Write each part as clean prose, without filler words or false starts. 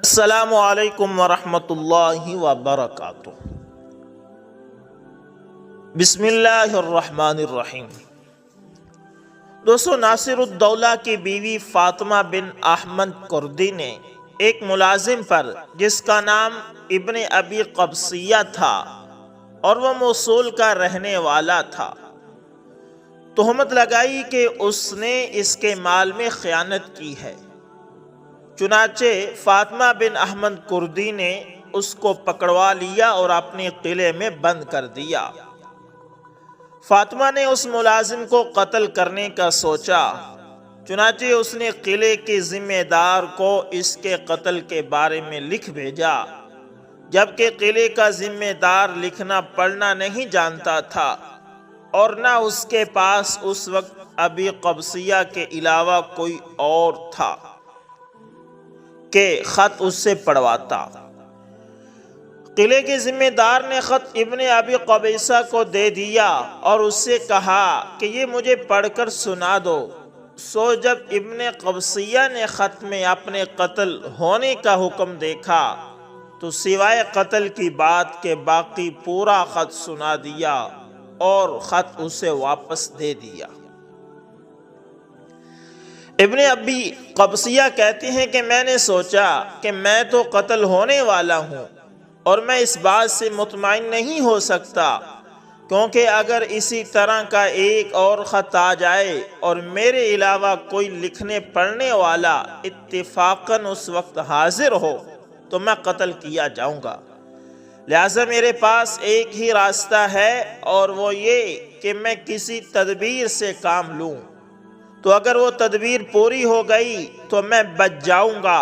السلام علیکم ورحمۃ اللہ وبرکاتہ۔ بسم اللہ الرحمن الرحیم۔ دوستو، ناصر الدولہ کی بیوی فاطمہ بن احمد کردی نے ایک ملازم پر جس کا نام ابن ابی قبسیہ تھا اور وہ موصول کا رہنے والا تھا، تہمت لگائی کہ اس نے اس کے مال میں خیانت کی ہے۔ چنانچہ فاطمہ بن احمد کردی نے اس کو پکڑوا لیا اور اپنے قلعے میں بند کر دیا۔ فاطمہ نے اس ملازم کو قتل کرنے کا سوچا، چنانچہ اس نے قلعے کے ذمہ دار کو اس کے قتل کے بارے میں لکھ بھیجا، جبکہ قلعے کا ذمہ دار لکھنا پڑھنا نہیں جانتا تھا اور نہ اس کے پاس اس وقت ابی قبسیہ کے علاوہ کوئی اور تھا کہ خط اس سے پڑھواتا۔ قلعے کے ذمہ دار نے خط ابن ابی قبیصہ کو دے دیا اور اس سے کہا کہ یہ مجھے پڑھ کر سنا دو۔ سو جب ابن قبیصہ نے خط میں اپنے قتل ہونے کا حکم دیکھا تو سوائے قتل کی بات کے باقی پورا خط سنا دیا اور خط اسے واپس دے دیا۔ ابن ابی قبسیہ کہتے ہیں کہ میں نے سوچا کہ میں تو قتل ہونے والا ہوں اور میں اس بات سے مطمئن نہیں ہو سکتا، کیونکہ اگر اسی طرح کا ایک اور خط آ جائے اور میرے علاوہ کوئی لکھنے پڑھنے والا اتفاقاً اس وقت حاضر ہو تو میں قتل کیا جاؤں گا۔ لہٰذا میرے پاس ایک ہی راستہ ہے اور وہ یہ کہ میں کسی تدبیر سے کام لوں، تو اگر وہ تدبیر پوری ہو گئی تو میں بچ جاؤں گا،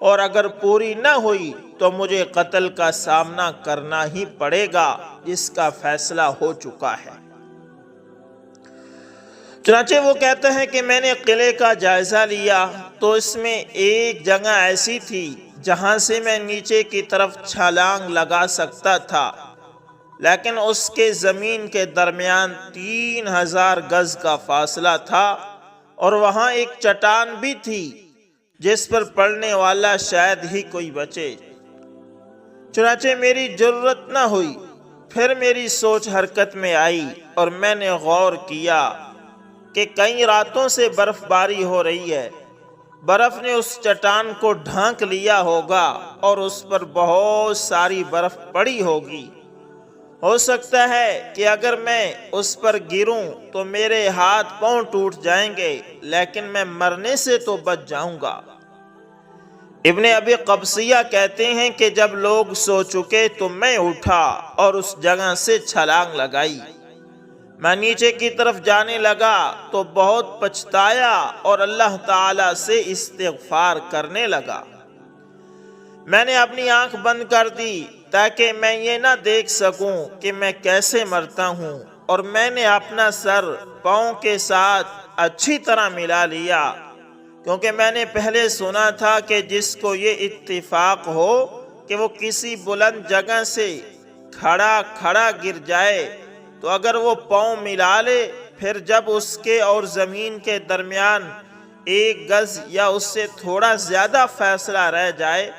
اور اگر پوری نہ ہوئی تو مجھے قتل کا سامنا کرنا ہی پڑے گا جس کا فیصلہ ہو چکا ہے۔ چنانچہ وہ کہتے ہیں کہ میں نے قلعے کا جائزہ لیا تو اس میں ایک جگہ ایسی تھی جہاں سے میں نیچے کی طرف چھلانگ لگا سکتا تھا، لیکن اس کے زمین کے درمیان 3000 گز کا فاصلہ تھا اور وہاں ایک چٹان بھی تھی جس پر پڑنے والا شاید ہی کوئی بچے۔ چنانچہ میری جرت نہ ہوئی، پھر میری سوچ حرکت میں آئی اور میں نے غور کیا کہ کئی راتوں سے برف باری ہو رہی ہے۔ برف نے اس چٹان کو ڈھانک لیا ہوگا اور اس پر بہت ساری برف پڑی ہوگی۔ ہو سکتا ہے کہ اگر میں اس پر گروں تو میرے ہاتھ پاؤں ٹوٹ جائیں گے، لیکن میں مرنے سے تو بچ جاؤں گا۔ ابن ابی قبسیہ کہتے ہیں کہ جب لوگ سو چکے تو میں اٹھا اور اس جگہ سے چھلانگ لگائی۔ میں نیچے کی طرف جانے لگا تو بہت پچھتایا اور اللہ تعالی سے استغفار کرنے لگا۔ میں نے اپنی آنکھ بند کر دی تاکہ میں یہ نہ دیکھ سکوں کہ میں کیسے مرتا ہوں، اور میں نے اپنا سر پاؤں کے ساتھ اچھی طرح ملا لیا، کیونکہ میں نے پہلے سنا تھا کہ جس کو یہ اتفاق ہو کہ وہ کسی بلند جگہ سے کھڑا گر جائے تو اگر وہ پاؤں ملا لے، پھر جب اس کے اور زمین کے درمیان 1 گز یا اس سے تھوڑا زیادہ فاصلہ رہ جائے،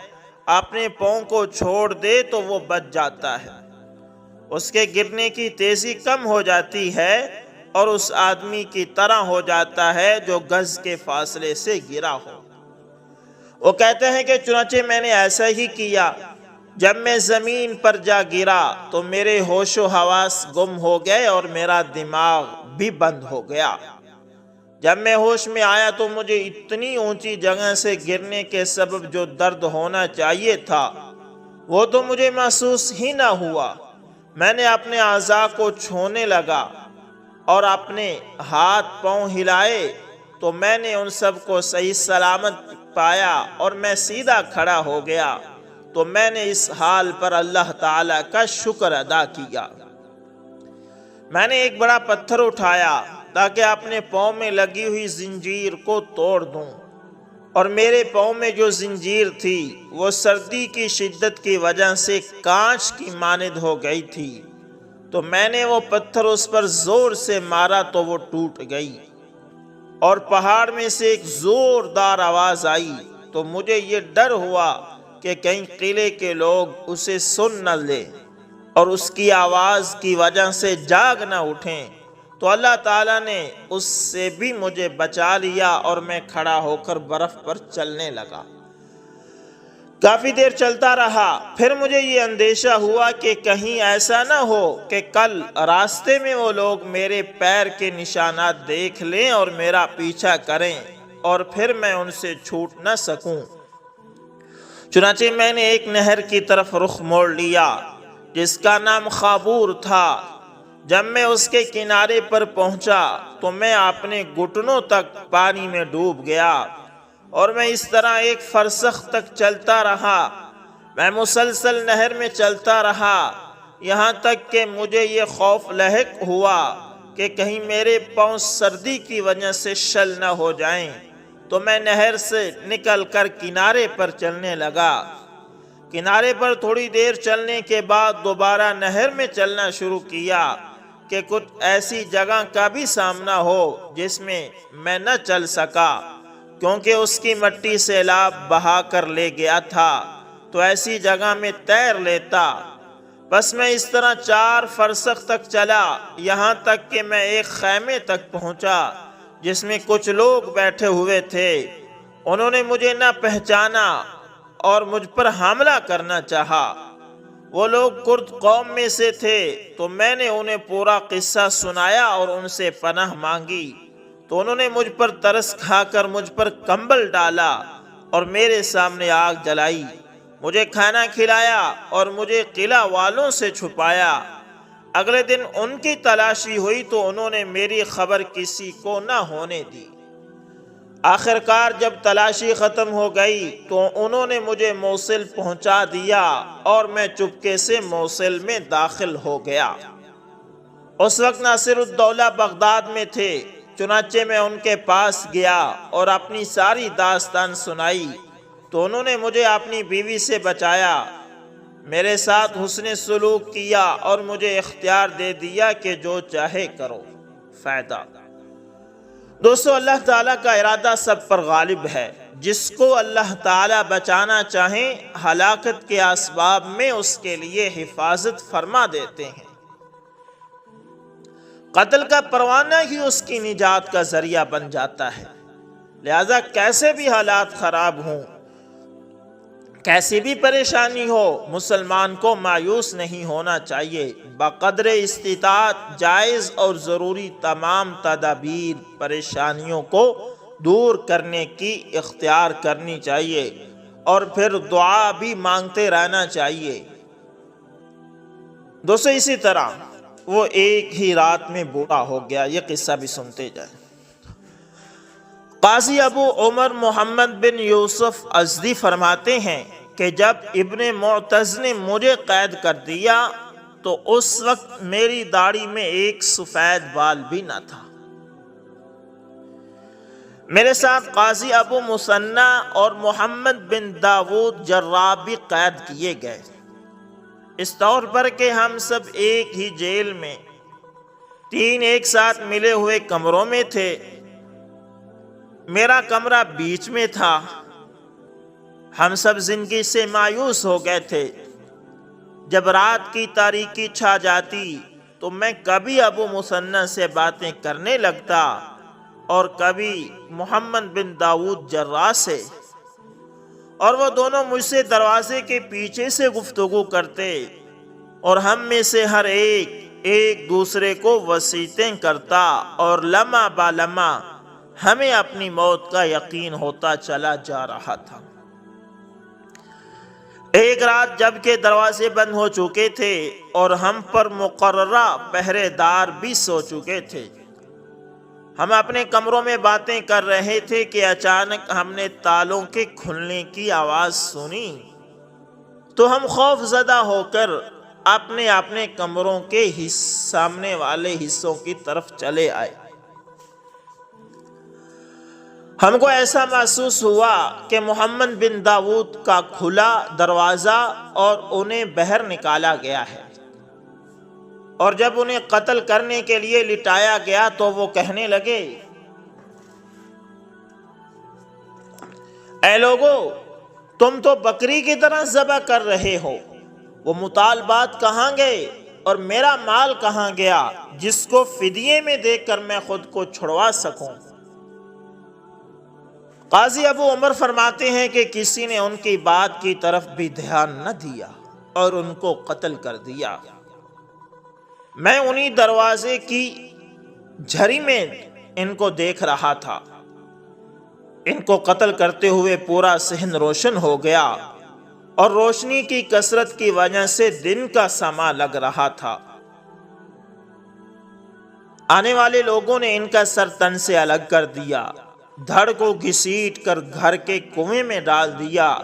اپنے پاؤں کو چھوڑ دے تو وہ بچ جاتا ہے۔ اس کے گرنے کی تیزی کم ہو جاتی ہے اور اس آدمی کی طرح ہو جاتا ہے جو گز کے فاصلے سے گرا ہو۔ وہ کہتے ہیں کہ چنانچہ میں نے ایسا ہی کیا۔ جب میں زمین پر جا گرا تو میرے ہوش و حواس گم ہو گئے اور میرا دماغ بھی بند ہو گیا۔ جب میں ہوش میں آیا تو مجھے اتنی اونچی جگہ سے گرنے کے سبب جو درد ہونا چاہیے تھا وہ تو مجھے محسوس ہی نہ ہوا۔ میں نے اپنے اعضاء کو چھونے لگا اور اپنے ہاتھ پاؤں ہلائے تو میں نے ان سب کو صحیح سلامت پایا اور میں سیدھا کھڑا ہو گیا، تو میں نے اس حال پر اللہ تعالیٰ کا شکر ادا کیا۔ میں نے ایک بڑا پتھر اٹھایا تاکہ اپنے پاؤں میں لگی ہوئی زنجیر کو توڑ دوں، اور میرے پاؤں میں جو زنجیر تھی وہ سردی کی شدت کی وجہ سے کانچ کی مانند ہو گئی تھی، تو میں نے وہ پتھر اس پر زور سے مارا تو وہ ٹوٹ گئی، اور پہاڑ میں سے ایک زوردار آواز آئی تو مجھے یہ ڈر ہوا کہ کہیں قلعے کے لوگ اسے سن نہ لیں اور اس کی آواز کی وجہ سے جاگ نہ اٹھیں، تو اللہ تعالیٰ نے اس سے بھی مجھے بچا لیا اور میں کھڑا ہو کر برف پر چلنے لگا۔ کافی دیر چلتا رہا، پھر مجھے یہ اندیشہ ہوا کہ کہیں ایسا نہ ہو کہ کل راستے میں وہ لوگ میرے پیر کے نشانات دیکھ لیں اور میرا پیچھا کریں اور پھر میں ان سے چھوٹ نہ سکوں۔ چنانچہ میں نے ایک نہر کی طرف رخ موڑ لیا جس کا نام خابور تھا۔ جب میں اس کے کنارے پر پہنچا تو میں اپنے گھٹنوں تک پانی میں ڈوب گیا اور میں اس طرح ایک فرسخ تک چلتا رہا۔ میں مسلسل نہر میں چلتا رہا یہاں تک کہ مجھے یہ خوف لاحق ہوا کہ کہیں میرے پاؤں سردی کی وجہ سے شل نہ ہو جائیں، تو میں نہر سے نکل کر کنارے پر چلنے لگا۔ کنارے پر تھوڑی دیر چلنے کے بعد دوبارہ نہر میں چلنا شروع کیا کہ کچھ ایسی جگہ کا بھی سامنا ہو جس میں نہ چل سکا، کیونکہ اس کی مٹی سیلاب بہا کر لے گیا تھا، تو ایسی جگہ میں تیر لیتا۔ بس میں اس طرح 4 فرسخ تک چلا یہاں تک کہ میں ایک خیمے تک پہنچا جس میں کچھ لوگ بیٹھے ہوئے تھے۔ انہوں نے مجھے نہ پہچانا اور مجھ پر حملہ کرنا چاہا۔ وہ لوگ کرد قوم میں سے تھے، تو میں نے انہیں پورا قصہ سنایا اور ان سے پناہ مانگی، تو انہوں نے مجھ پر ترس کھا کر مجھ پر کمبل ڈالا اور میرے سامنے آگ جلائی، مجھے کھانا کھلایا اور مجھے قلعہ والوں سے چھپایا۔ اگلے دن ان کی تلاشی ہوئی تو انہوں نے میری خبر کسی کو نہ ہونے دی۔ آخر کار جب تلاشی ختم ہو گئی تو انہوں نے مجھے موصل پہنچا دیا اور میں چپکے سے موصل میں داخل ہو گیا۔ اس وقت ناصر الدولہ بغداد میں تھے، چنانچہ میں ان کے پاس گیا اور اپنی ساری داستان سنائی، تو انہوں نے مجھے اپنی بیوی سے بچایا، میرے ساتھ حسن سلوک کیا اور مجھے اختیار دے دیا کہ جو چاہے کرو۔ فائدہ: دوستو، اللہ تعالیٰ کا ارادہ سب پر غالب ہے۔ جس کو اللہ تعالیٰ بچانا چاہیں ہلاکت کے اسباب میں اس کے لیے حفاظت فرما دیتے ہیں۔ قتل کا پروانہ ہی اس کی نجات کا ذریعہ بن جاتا ہے، لہذا کیسے بھی حالات خراب ہوں، کیسی بھی پریشانی ہو، مسلمان کو مایوس نہیں ہونا چاہیے۔ بقدر استطاعت جائز اور ضروری تمام تدابیر پریشانیوں کو دور کرنے کی اختیار کرنی چاہیے اور پھر دعا بھی مانگتے رہنا چاہیے۔ دوستو، اسی طرح وہ ایک ہی رات میں بوڑھا ہو گیا۔ یہ قصہ بھی سنتے جائیں۔ قاضی ابو عمر محمد بن یوسف ازدی فرماتے ہیں کہ جب ابن معتز نے مجھے قید کر دیا تو اس وقت میری داڑھی میں ایک سفید بال بھی نہ تھا۔ میرے ساتھ قاضی ابو مسنہ اور محمد بن داود جراب بھی قید کیے گئے، اس طور پر کہ ہم سب ایک ہی جیل میں 3 ایک ساتھ ملے ہوئے کمروں میں تھے۔ میرا کمرہ بیچ میں تھا۔ ہم سب زندگی سے مایوس ہو گئے تھے۔ جب رات کی تاریکی چھا جاتی تو میں کبھی ابو مسنہ سے باتیں کرنے لگتا اور کبھی محمد بن داود جراح سے، اور وہ دونوں مجھ سے دروازے کے پیچھے سے گفتگو کرتے اور ہم میں سے ہر ایک دوسرے کو وصیتیں کرتا اور لمحہ با لمحہ ہمیں اپنی موت کا یقین ہوتا چلا جا رہا تھا۔ ایک رات جب کہ دروازے بند ہو چکے تھے اور ہم پر مقررہ پہرے دار بھی سو چکے تھے، ہم اپنے کمروں میں باتیں کر رہے تھے کہ اچانک ہم نے تالوں کے کھلنے کی آواز سنی، تو ہم خوف زدہ ہو کر اپنے کمروں کے سامنے والے حصوں کی طرف چلے آئے۔ ہم کو ایسا محسوس ہوا کہ محمد بن داود کا کھلا دروازہ اور انہیں باہر نکالا گیا ہے، اور جب انہیں قتل کرنے کے لیے لٹایا گیا تو وہ کہنے لگے، اے لوگو، تم تو بکری کی طرح ذبح کر رہے ہو۔ وہ مطالبات کہاں گئے اور میرا مال کہاں گیا جس کو فدیے میں دے کر میں خود کو چھڑوا سکوں؟ قاضی ابو عمر فرماتے ہیں کہ کسی نے ان کی بات کی طرف بھی دھیان نہ دیا اور ان کو قتل کر دیا۔ میں انہی دروازے کی جھری میں ان کو دیکھ رہا تھا۔ ان کو قتل کرتے ہوئے پورا صحن روشن ہو گیا اور روشنی کی کثرت کی وجہ سے دن کا سما لگ رہا تھا۔ آنے والے لوگوں نے ان کا سر تن سے الگ کر دیا، دھڑ کو گھسیٹ کر گھر کے کنویں میں ڈال دیا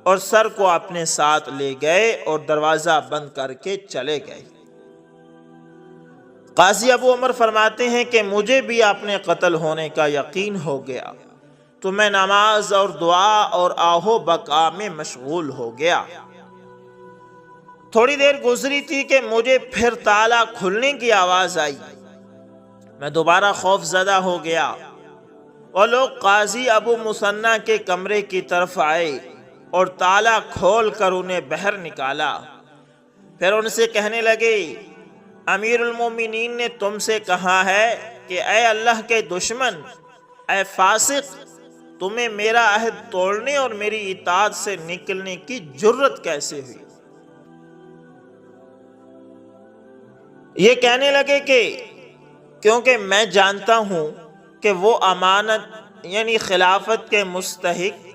اور سر کو اپنے ساتھ لے گئے اور دروازہ بند کر کے چلے گئے۔ قاضی ابو عمر فرماتے ہیں کہ مجھے بھی اپنے قتل ہونے کا یقین ہو گیا تو میں نماز اور دعا اور آہو بکا میں مشغول ہو گیا۔ تھوڑی دیر گزری تھی کہ مجھے پھر تالا کھلنے کی آواز آئی۔ میں دوبارہ خوف زدہ ہو گیا اور لوگ قاضی ابو مثنیٰ کے کمرے کی طرف آئے اور تالا کھول کر انہیں باہر نکالا۔ پھر ان سے کہنے لگے، امیر المومنین نے تم سے کہا ہے کہ اے اللہ کے دشمن، اے فاسق، تمہیں میرا عہد توڑنے اور میری اطاعت سے نکلنے کی جرت کیسے ہوئی؟ یہ کہنے لگے کہ کیونکہ میں جانتا ہوں کہ وہ امانت یعنی خلافت کے مستحق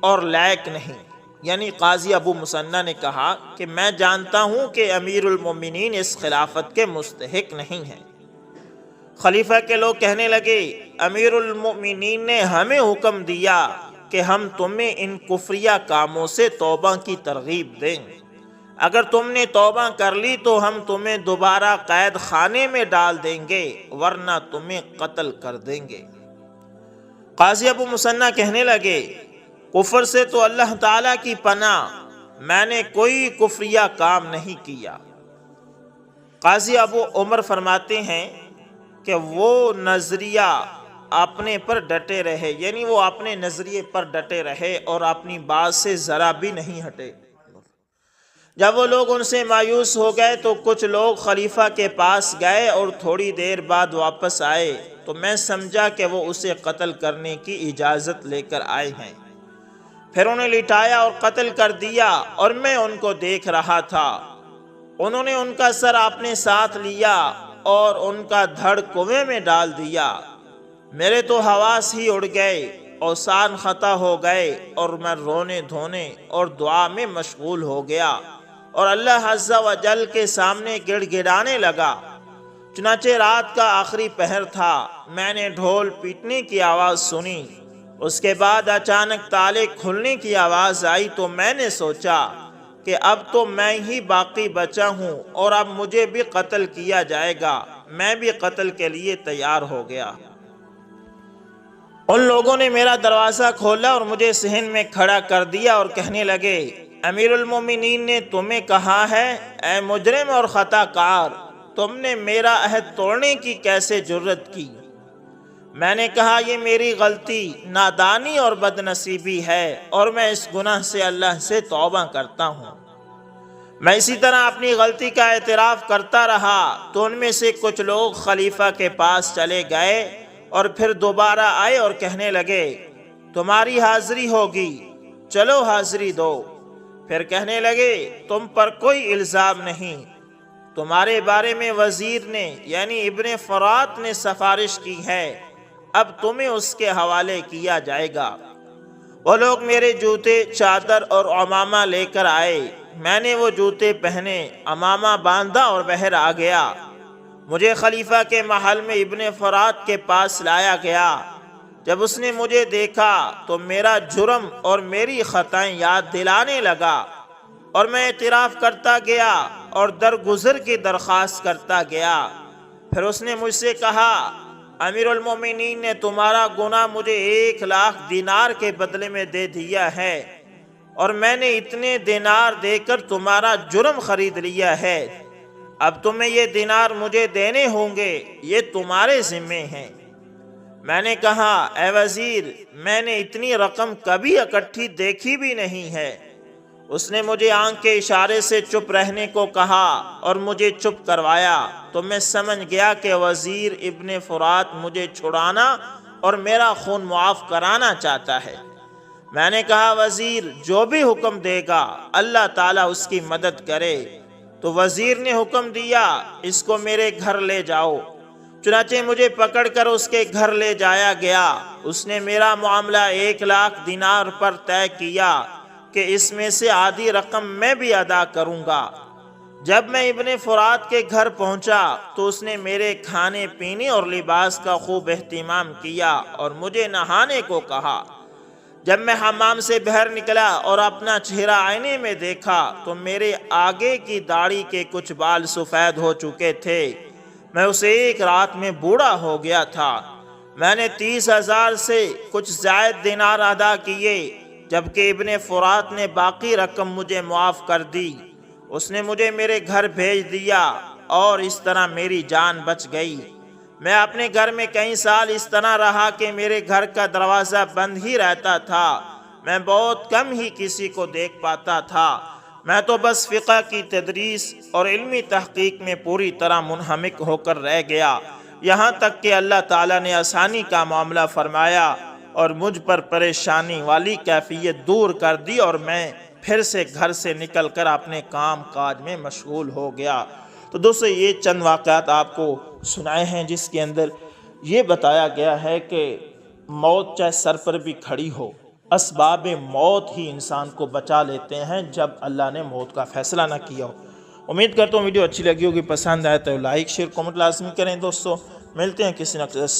اور لائق نہیں۔ یعنی قاضی ابو مثنیٰ نے کہا کہ میں جانتا ہوں کہ امیر المومنین اس خلافت کے مستحق نہیں ہیں۔ خلیفہ کے لوگ کہنے لگے، امیر المومنین نے ہمیں حکم دیا کہ ہم تمہیں ان کفریہ کاموں سے توبہ کی ترغیب دیں۔ اگر تم نے توبہ کر لی تو ہم تمہیں دوبارہ قید خانے میں ڈال دیں گے، ورنہ تمہیں قتل کر دیں گے۔ قاضی ابو مثنیٰ کہنے لگے، کفر سے تو اللہ تعالیٰ کی پناہ، میں نے کوئی کفریہ کام نہیں کیا۔ قاضی ابو عمر فرماتے ہیں کہ وہ نظریہ اپنے پر ڈٹے رہے، یعنی وہ اپنے نظریے پر ڈٹے رہے اور اپنی بات سے ذرا بھی نہیں ہٹے۔ جب وہ لوگ ان سے مایوس ہو گئے تو کچھ لوگ خلیفہ کے پاس گئے اور تھوڑی دیر بعد واپس آئے تو میں سمجھا کہ وہ اسے قتل کرنے کی اجازت لے کر آئے ہیں۔ پھر انہیں لٹایا اور قتل کر دیا اور میں ان کو دیکھ رہا تھا۔ انہوں نے ان کا سر اپنے ساتھ لیا اور ان کا دھڑ کنویں میں ڈال دیا۔ میرے تو حواس ہی اڑ گئے، اوسان خطا ہو گئے اور میں رونے دھونے اور دعا میں مشغول ہو گیا اور اللہ عز و جل کے سامنے گڑ گڑانے لگا۔ چنانچہ رات کا آخری پہر تھا، میں نے ڈھول پیٹنے کی آواز سنی۔ اس کے بعد اچانک تالے کھلنے کی آواز آئی تو میں نے سوچا کہ اب تو میں ہی باقی بچا ہوں اور اب مجھے بھی قتل کیا جائے گا۔ میں بھی قتل کے لیے تیار ہو گیا۔ ان لوگوں نے میرا دروازہ کھولا اور مجھے صحن میں کھڑا کر دیا اور کہنے لگے، امیر المومنین نے تمہیں کہا ہے، اے مجرم اور خطا کار، تم نے میرا عہد توڑنے کی کیسے جرت کی؟ میں نے کہا، یہ میری غلطی، نادانی اور بدنصیبی ہے اور میں اس گناہ سے اللہ سے توبہ کرتا ہوں۔ میں اسی طرح اپنی غلطی کا اعتراف کرتا رہا تو ان میں سے کچھ لوگ خلیفہ کے پاس چلے گئے اور پھر دوبارہ آئے اور کہنے لگے، تمہاری حاضری ہوگی، چلو حاضری دو۔ پھر کہنے لگے، تم پر کوئی الزام نہیں، تمہارے بارے میں وزیر نے یعنی ابن فرات نے سفارش کی ہے، اب تمہیں اس کے حوالے کیا جائے گا۔ وہ لوگ میرے جوتے، چادر اور عمامہ لے کر آئے۔ میں نے وہ جوتے پہنے، عمامہ باندھا اور باہر آ گیا۔ مجھے خلیفہ کے محل میں ابن فرات کے پاس لایا گیا۔ جب اس نے مجھے دیکھا تو میرا جرم اور میری خطائیں یاد دلانے لگا اور میں اعتراف کرتا گیا اور درگزر کی درخواست کرتا گیا۔ پھر اس نے مجھ سے کہا، امیر المومنین نے تمہارا گناہ مجھے 1,00,000 دینار کے بدلے میں دے دیا ہے اور میں نے اتنے دینار دے کر تمہارا جرم خرید لیا ہے۔ اب تمہیں یہ دینار مجھے دینے ہوں گے، یہ تمہارے ذمے ہیں۔ میں نے کہا اے وزیر میں نے اتنی رقم کبھی اکٹھی دیکھی بھی نہیں ہے۔ اس نے مجھے آنکھ کے اشارے سے چپ رہنے کو کہا اور مجھے چپ کروایا تو میں سمجھ گیا کہ وزیر ابن فرات مجھے چھڑانا اور میرا خون معاف کرانا چاہتا ہے۔ میں نے کہا وزیر جو بھی حکم دے گا اللہ تعالیٰ اس کی مدد کرے۔ تو وزیر نے حکم دیا اس کو میرے گھر لے جاؤ۔ چنانچہ مجھے پکڑ کر اس کے گھر لے جایا گیا۔ اس نے میرا معاملہ 1,00,000 دینار پر طے کیا کہ اس میں سے آدھی رقم میں بھی ادا کروں گا۔ جب میں ابن فرات کے گھر پہنچا تو اس نے میرے کھانے پینے اور لباس کا خوب اہتمام کیا اور مجھے نہانے کو کہا۔ جب میں حمام سے باہر نکلا اور اپنا چہرہ آئینے میں دیکھا تو میرے آگے کی داڑھی کے کچھ بال سفید ہو چکے تھے۔ میں اسے 1 رات میں بوڑھا ہو گیا تھا۔ میں نے 30,000 سے کچھ زائد دینار ادا کیے جبکہ ابن فرات نے باقی رقم مجھے معاف کر دی۔ اس نے مجھے میرے گھر بھیج دیا اور اس طرح میری جان بچ گئی۔ میں اپنے گھر میں کئی سال اس طرح رہا کہ میرے گھر کا دروازہ بند ہی رہتا تھا۔ میں بہت کم ہی کسی کو دیکھ پاتا تھا۔ میں تو بس فقہ کی تدریس اور علمی تحقیق میں پوری طرح منہمک ہو کر رہ گیا، یہاں تک کہ اللہ تعالیٰ نے آسانی کا معاملہ فرمایا اور مجھ پر پریشانی والی کیفیت دور کر دی اور میں پھر سے گھر سے نکل کر اپنے کام کاج میں مشغول ہو گیا۔ تو دوستو یہ چند واقعات آپ کو سنائے ہیں جس کے اندر یہ بتایا گیا ہے کہ موت چاہے سر پر بھی کھڑی ہو، اسباب موت ہی انسان کو بچا لیتے ہیں جب اللہ نے موت کا فیصلہ نہ کیا ہو۔ امید کرتا ہوں ویڈیو اچھی لگی ہوگی، پسند آئے تو لائک شیئر کمنٹ لازمی کریں دوستو۔ ملتے ہیں کسی نقص